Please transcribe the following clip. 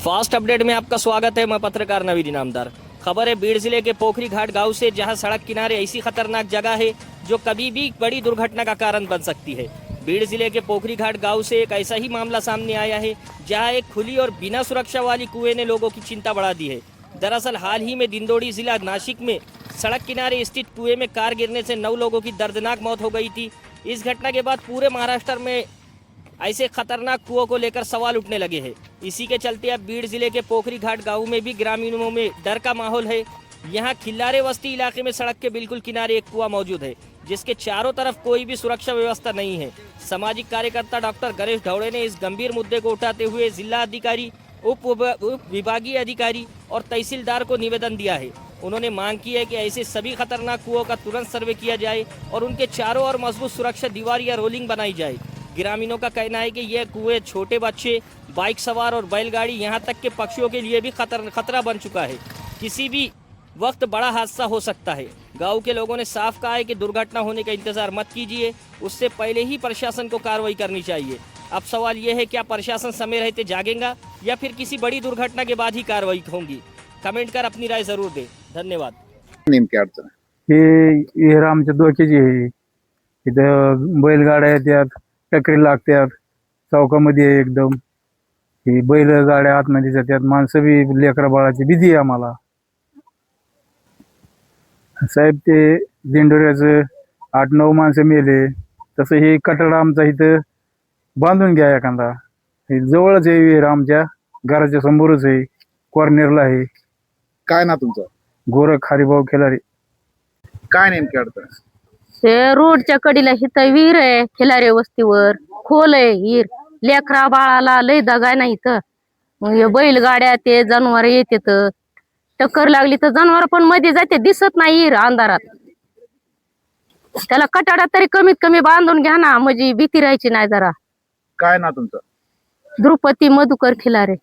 Fast update में आपका स्वागत है। मैं पत्रकार नवीद इनामदार। खबर है बीड़ जिले के पोखरी घाट गांव से, जहां सड़क किनारे ऐसी खतरनाक जगह है जो कभी भी बड़ी दुर्घटना का कारण बन सकती है। बीड़ जिले के पोखरी घाट गांव से एक ऐसा ही मामला सामने आया है, जहां एक खुली और बिना सुरक्षा वाली कुएं ने लोगों की चिंता बढ़ा दी है। दरअसल हाल ही में दिंडोरी जिला नासिक में सड़क किनारे स्थित कुएं में कार गिरने से 9 लोगों की दर्दनाक मौत हो गई थी। इस घटना के बाद पूरे महाराष्ट्र में ऐसे खतरनाक कुओं को लेकर सवाल उठने लगे हैं। इसी के चलते अब बीड़ जिले के पोखरी घाट गांव में भी ग्रामीणों में डर का माहौल है। यहां खिल्लारे बस्ती इलाके में सड़क के बिल्कुल किनारे एक कुआं मौजूद है, जिसके चारों तरफ कोई भी सुरक्षा व्यवस्था नहीं है। सामाजिक कार्यकर्ता डॉक्टर गणेश ढौड़े ने इस गंभीर मुद्दे को उठाते हुए जिला अधिकारी, उप विभागीय अधिकारी और तहसीलदार को निवेदन दिया है। उन्होंने मांग की है कि ऐसे सभी खतरनाक कुओं का तुरंत सर्वे किया जाए और उनके चारों ओर मजबूत सुरक्षा दीवार या रोलिंग बनाई जाए। ग्रामीणों का कहना है कि यह कुएं छोटे बच्चे, बाइक सवार और बैलगाड़ी, यहां तक के पक्षियों के लिए भी खतरा बन चुका है। किसी भी वक्त बड़ा हादसा हो सकता है। गांव के लोगों ने साफ कहा है कि दुर्घटना होने का इंतजार मत कीजिए, उससे पहले ही प्रशासन को कार्रवाई करनी चाहिए। अब सवाल यह है, क्या प्रशासन समय रहते जागेगा या फिर किसी बड़ी दुर्घटना के बाद ही कार्रवाई होगी? कमेंट कर अपनी राय जरूर दें। धन्यवाद। नेमकी अडचण हे आमच्या डोक्याची आहे. इथं बैलगाड्या येतात, टकरी लागतात, चौकामध्ये आहे एकदम. ही बैलगाड्या आतमध्ये जातात, माणसं बी लेकरा बाळाची भीती आहे आम्हाला. साहेब ते दिंडोऱ्याचं 8-9 माणसं मेले, तसं हे कटडा आमचा इथं बांधून घ्या एखादा. हे जवळच आहे, विहीर आमच्या घराच्या समोरच आहे, कॉर्नरला आहे. काय ना तुमचं? गोरख हरिभाऊ खिलारी. काय नेमकी अडचण? ते रोडच्या कडेला इथं विहीर आहे, खिलारे वस्तीवर खोल आहे विहीर. लेकरा बाळाला लय दगाय नाही इथं. मग हे बैलगाड्या ते जनावर येतात, टक्कर लागली तर जनावर पण मध्ये जाते, दिसत नाही विहीर अंधारात. त्याला कटाडा तरी कमीत कमी बांधून घ्या ना, म्हणजे भीती राहायची नाही जरा. काय ना तुमचं? द्रुपती मधुकर खिलारे.